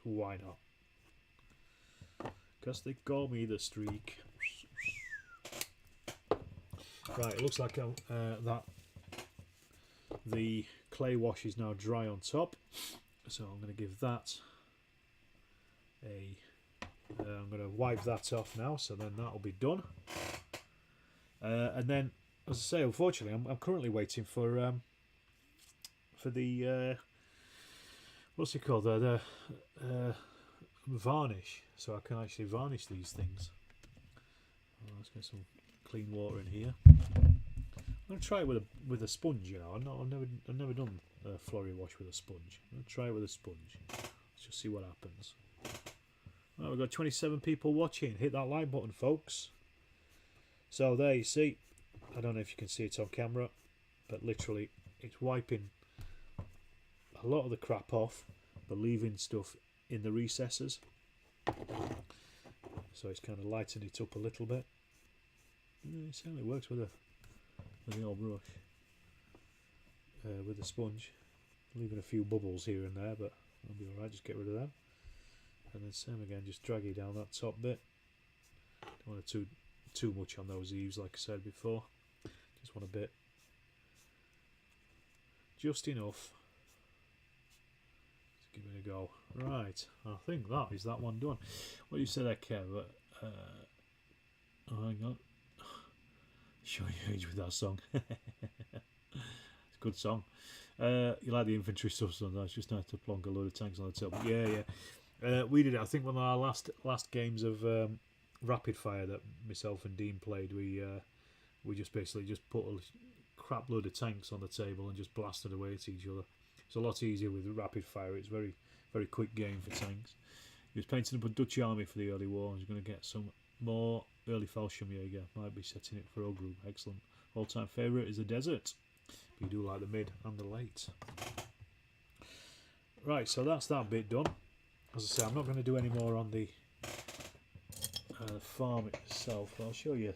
Why not? Because they call me the streak. Right, it looks like that the clay wash is now dry on top. So I'm going to give that I'm going to wipe that off now, so then that'll be done. And then, as I say, unfortunately, I'm currently waiting for the what's it called? The varnish, so I can actually varnish these things. Let's get some clean water in here. I'm going to try it with a sponge. I've never done a flurry wash with a sponge. I'm going to try it with a sponge. Let's just see what happens. Well, we've got 27 people watching. Hit that like button, folks. So there you see. I don't know if you can see it on camera, but literally it's wiping a lot of the crap off, but leaving stuff in the recesses. So it's kind of lightened it up a little bit. It certainly works with the old brush, with the sponge, leaving a few bubbles here and there, but I'll be alright. Just get rid of them. And then same again, just drag it down that top bit. Don't want too much on those eaves, like I said before. Just want a bit, just enough to give it a go. Right, I think that is that one done. What do you say there, Kev? Oh, hang on. Show your age with that song. It's a good song. You like the infantry stuff, so that's just nice to plonk a load of tanks on the top. Yeah. We did it. I think one of our last games of rapid fire that myself and Dean played, we just basically just put a crap load of tanks on the table and just blasted away at each other. It's a lot easier with rapid fire. It's very, very quick game for tanks. He was painting up a Dutch army for the early war. He's going to get some more early Fallschirmjäger. Might be setting it for a group. Excellent. All-time favourite is the desert. But you do like the mid and the late. Right, so that's that bit done. As I say, I'm not going to do any more on the farm itself. I'll show you.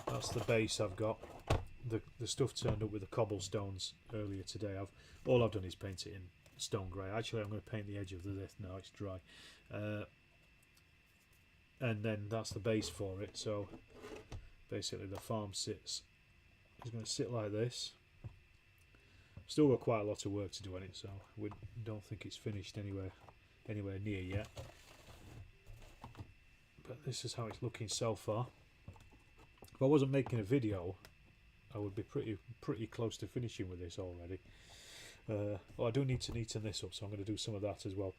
That's the base I've got. The stuff turned up with the cobblestones earlier today. All I've done is paint it in stone grey. Actually, I'm going to paint the edge of this now. It's dry. And then that's the base for it. So basically, the farm is going to sit like this. Still got quite a lot of work to do on it, so we don't think it's finished anywhere near yet. But this is how it's looking so far. If I wasn't making a video, I would be pretty close to finishing with this already. Well, I do need to neaten this up, so I'm going to do some of that as well.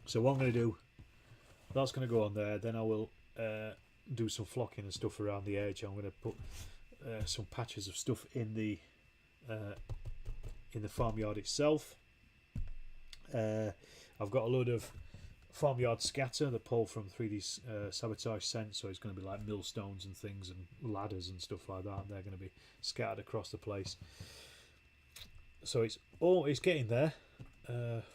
So what I'm going to do, that's going to go on there. Then I will do some flocking and stuff around the edge. I'm going to put some patches of stuff in the farmyard itself. I've got a load of farmyard scatter that pull from 3D sabotage scent, so it's going to be like millstones and things and ladders and stuff like that. They're going to be scattered across the place. So it's getting there.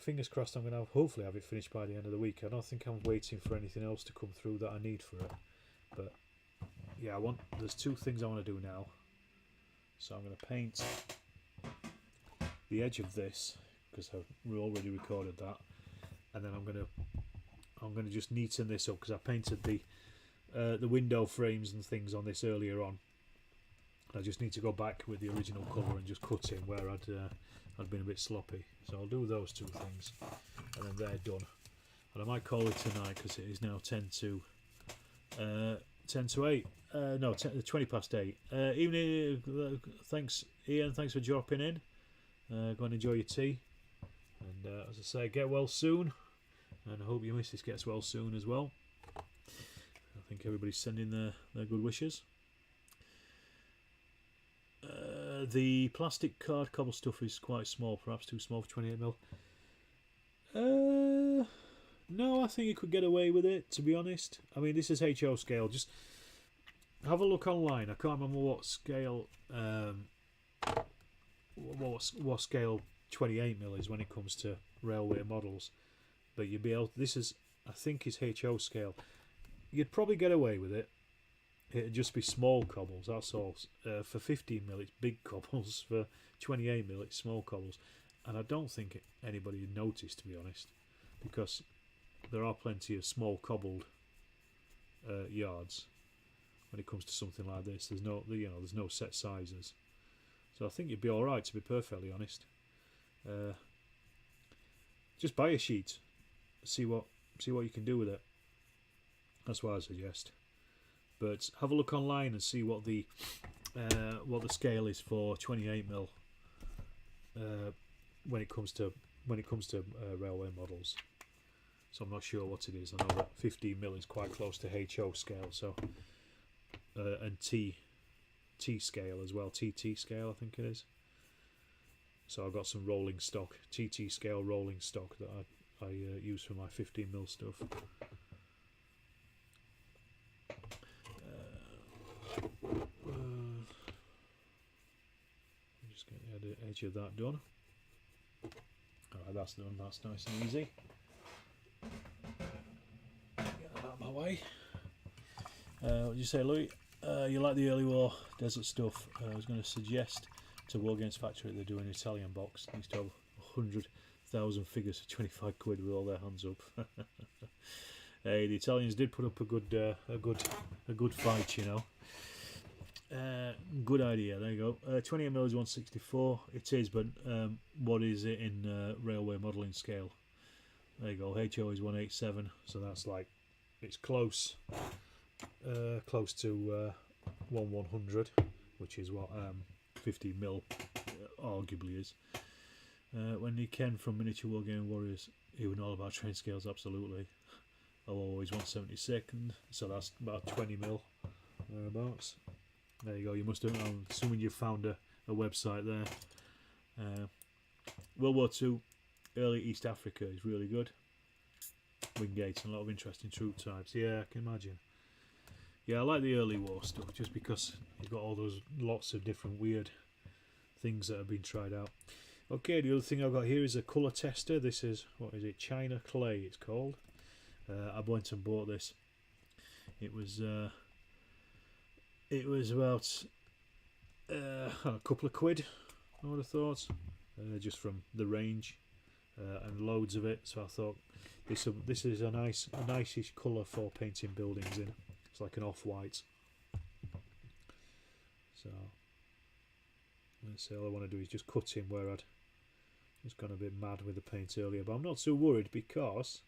fingers crossed I'm going to hopefully have it finished by the end of the week. I don't think I'm waiting for anything else to come through that I need for it. But yeah, there's two things I want to do now. So I'm going to paint the edge of this because I've already recorded that, and then I'm going to just neaten this up because I painted the window frames and things on this earlier on. I just need to go back with the original colour and just cut in where I'd been a bit sloppy. So I'll do those two things, and then they're done. And I might call it tonight because it is now 10 to 8. No, 20 past 8. Evening. Thanks, Ian. Thanks for dropping in. Go and enjoy your tea. And as I say, get well soon. And I hope your missus gets well soon as well. I think everybody's sending their good wishes. The plastic card cobble stuff is quite small, perhaps too small for 28mm. No, I think you could get away with it, to be honest. I mean, this is HO scale. Just have a look online. I can't remember what scale what scale 28mm is when it comes to railway models. But you'd be able. This is, I think, is HO scale. You'd probably get away with it. It'd just be small cobbles, that's all. For 15mm it's big cobbles, for 28mm it's small cobbles. And I don't think anybody would notice, to be honest, because there are plenty of small cobbled yards when it comes to something like this. There's no set sizes. So I think you'd be alright, to be perfectly honest. Just buy a sheet, see what you can do with it. That's what I suggest. But have a look online and see what the scale is for 28mm when it comes to railway models. So I'm not sure what it is. I know that 15mm is quite close to HO scale, so and T scale as well, TT scale I think it is. So I've got some rolling stock, TT scale rolling stock that I use for my 15mm stuff. Just get the edge of that done. Alright, that's done. That's nice and easy. Get that out of my way. What did you say, Louis? You like the early war desert stuff? I was going to suggest to Wargames Factory they're doing an Italian box. They used to have 100,000 figures for 25 quid with all their hands up. Hey, the Italians did put up a good fight, you know. Good idea. There you go. 28mm is 164. It is, but what is it in railway modelling scale? There you go. HO is 187, so that's like it's close to 1/100, which is what 50mm arguably is. When you Ken from Miniature Wargaming Warriors, he would know all about train scales. Absolutely. Always 1/72, so that's about 20mm thereabouts. There you go. You must have. I'm assuming you found a website there. World War II, early East Africa is really good. Wingates and a lot of interesting troop types. Yeah, I can imagine. Yeah, I like the early war stuff just because you've got all those lots of different weird things that have been tried out. Okay, the other thing I've got here is a colour tester. This is, what is it? China Clay it's called. I went and bought this. It was about a couple of quid, I would have thought, just from the range, and loads of it. So I thought this is a nice-ish colour for painting buildings in. It's like an off-white. So let's see. All I want to do is just cut in where I'd just gone a bit mad with the paint earlier, but I'm not too worried because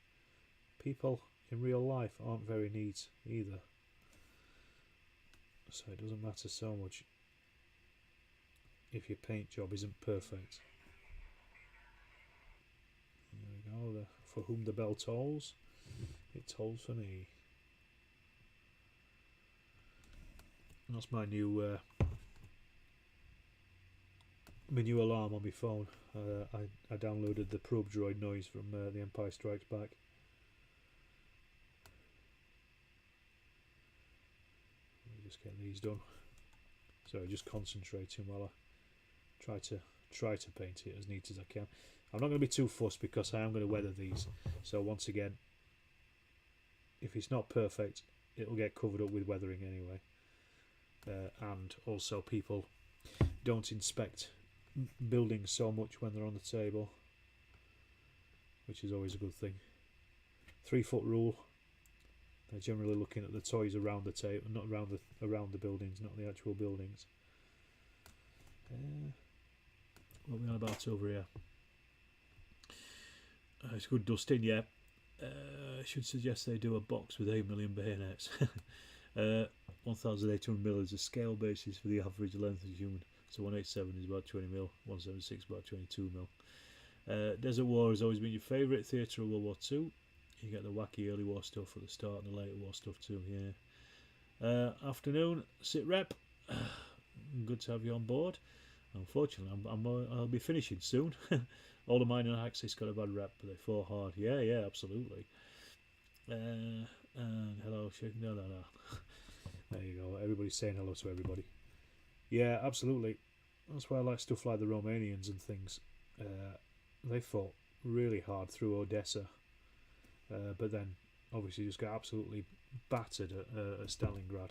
people in real life aren't very neat either. So it doesn't matter so much if your paint job isn't perfect. There we go. For whom the bell tolls, it tolls for me. And that's my new alarm on my phone. I downloaded the probe droid noise from The Empire Strikes Back. Just get these done. So just concentrating while I try to paint it as neat as I can. I'm not going to be too fussed because I am going to weather these. So once again, if it's not perfect, it'll get covered up with weathering anyway. And also people don't inspect buildings so much when they're on the table, which is always a good thing. 3 foot rule. They're generally looking at the toys around the table, not around the buildings, not the actual buildings. What are we on about over here? It's good dusting, yeah. I should suggest they do a box with 8 million bayonets. 1,800mm is a scale basis for the average length of human. So 187 is about 20mm, 176 about 22mm. Desert War has always been your favourite. Theatre of World War II. You get the wacky early war stuff at the start and the later war stuff too, yeah. Afternoon, sit rep. Good to have you on board. Unfortunately, I'll be finishing soon. All of mine on Axis got a bad rep, but they fall hard. Yeah, absolutely. And hello, no. There you go. Everybody's saying hello to everybody. Yeah, absolutely. That's why I like stuff like the Romanians and things. They fought really hard through Odessa, but then obviously just got absolutely battered at Stalingrad,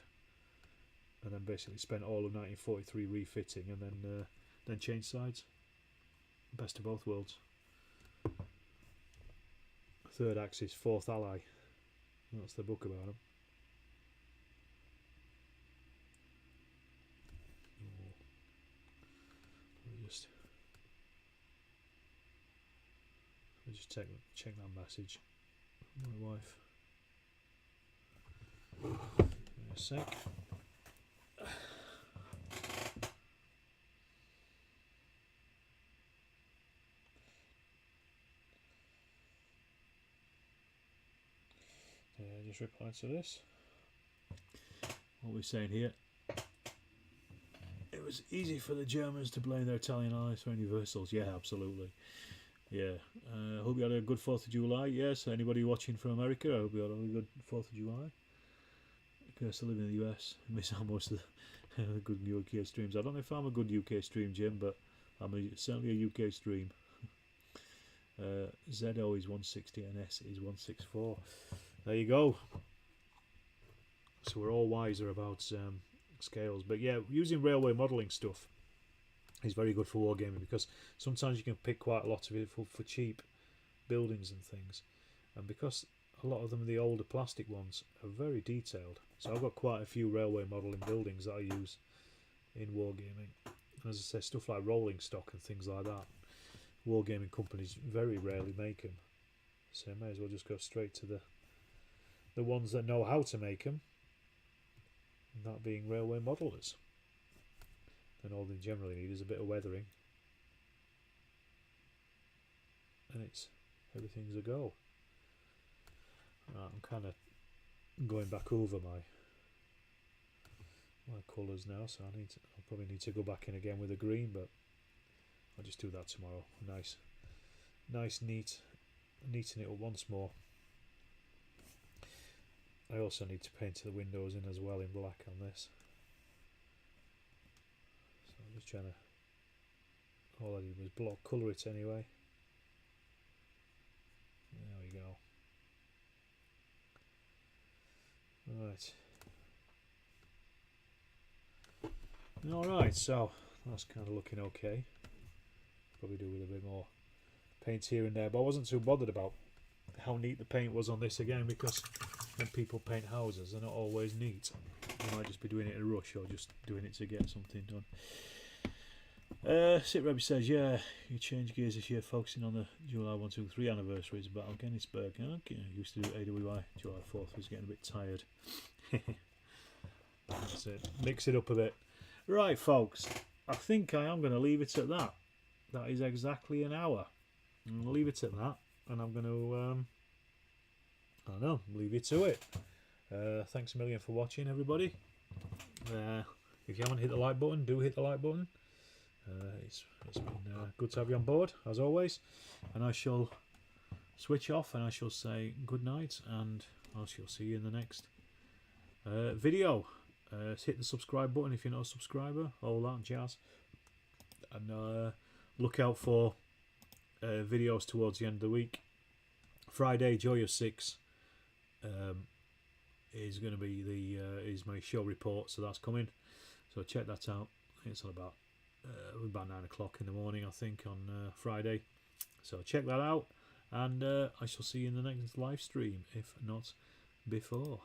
and then basically spent all of 1943 refitting, and then changed sides. Best of both worlds. Third Axis, Fourth Ally. That's the book about them. Let me just check that message. My wife. Give me a sec. Just reply to this. What we're saying here. It was easy for the Germans to blame their Italian allies for any reversals. Yeah, absolutely. Yeah. Hope you had a good 4th of July. Yes. Anybody watching from America? I hope you had a good 4th of July. Because I live in the US. I miss out most of the good UK streams. I don't know if I'm a good UK stream, Jim, but I'm certainly a UK stream. ZO is 160 and S is 164. There you go. So we're all wiser about scales. But yeah, using railway modelling stuff is very good for wargaming, because sometimes you can pick quite a lot of it for cheap buildings and things. And because a lot of them, the older plastic ones, are very detailed. So I've got quite a few railway modelling buildings that I use in wargaming. And as I say, stuff like rolling stock and things like that, wargaming companies very rarely make them. So I may as well just go straight to the ones that know how to make them, and that being railway modellers. Then all they generally need is a bit of weathering, and everything's a go. Right, I'm kind of going back over my colours now, so I'll probably need to go back in again with a green, but I'll just do that tomorrow. Nice, neaten it up once more. I also need to paint the windows in as well in black on this. So I'm just trying to, all I did was colour it anyway. There we go. Right. Alright, so that's kind of looking okay. Probably do with a bit more paint here and there, but I wasn't too bothered about how neat the paint was on this again, because when people paint houses, they're not always neat. You might just be doing it in a rush, or just doing it to get something done. Sit Rebby says, yeah, you change gears this year, focusing on the July 1, 2, 3 anniversaries, Battle of Gettysburg. Okay, I used to do AWI July 4th, was getting a bit tired. That's it. Mix it up a bit. Right, folks, I think I am going to leave it at that. That is exactly an hour. I'm going to leave it at that, and I'm going to I don't know, leave you to it. Thanks a million for watching, everybody. If you haven't hit the like button, do hit the like button. It's been good to have you on board, as always. And I shall switch off, and I shall say good night, and I shall see you in the next video. Hit the subscribe button if you're not a subscriber, all that jazz. And look out for videos towards the end of the week. Friday, Joy of Six, is going to be is my show report, so that's coming. So check that out. I think it's on about 9 o'clock in the morning, I think, on Friday. So check that out, and I shall see you in the next live stream, if not before.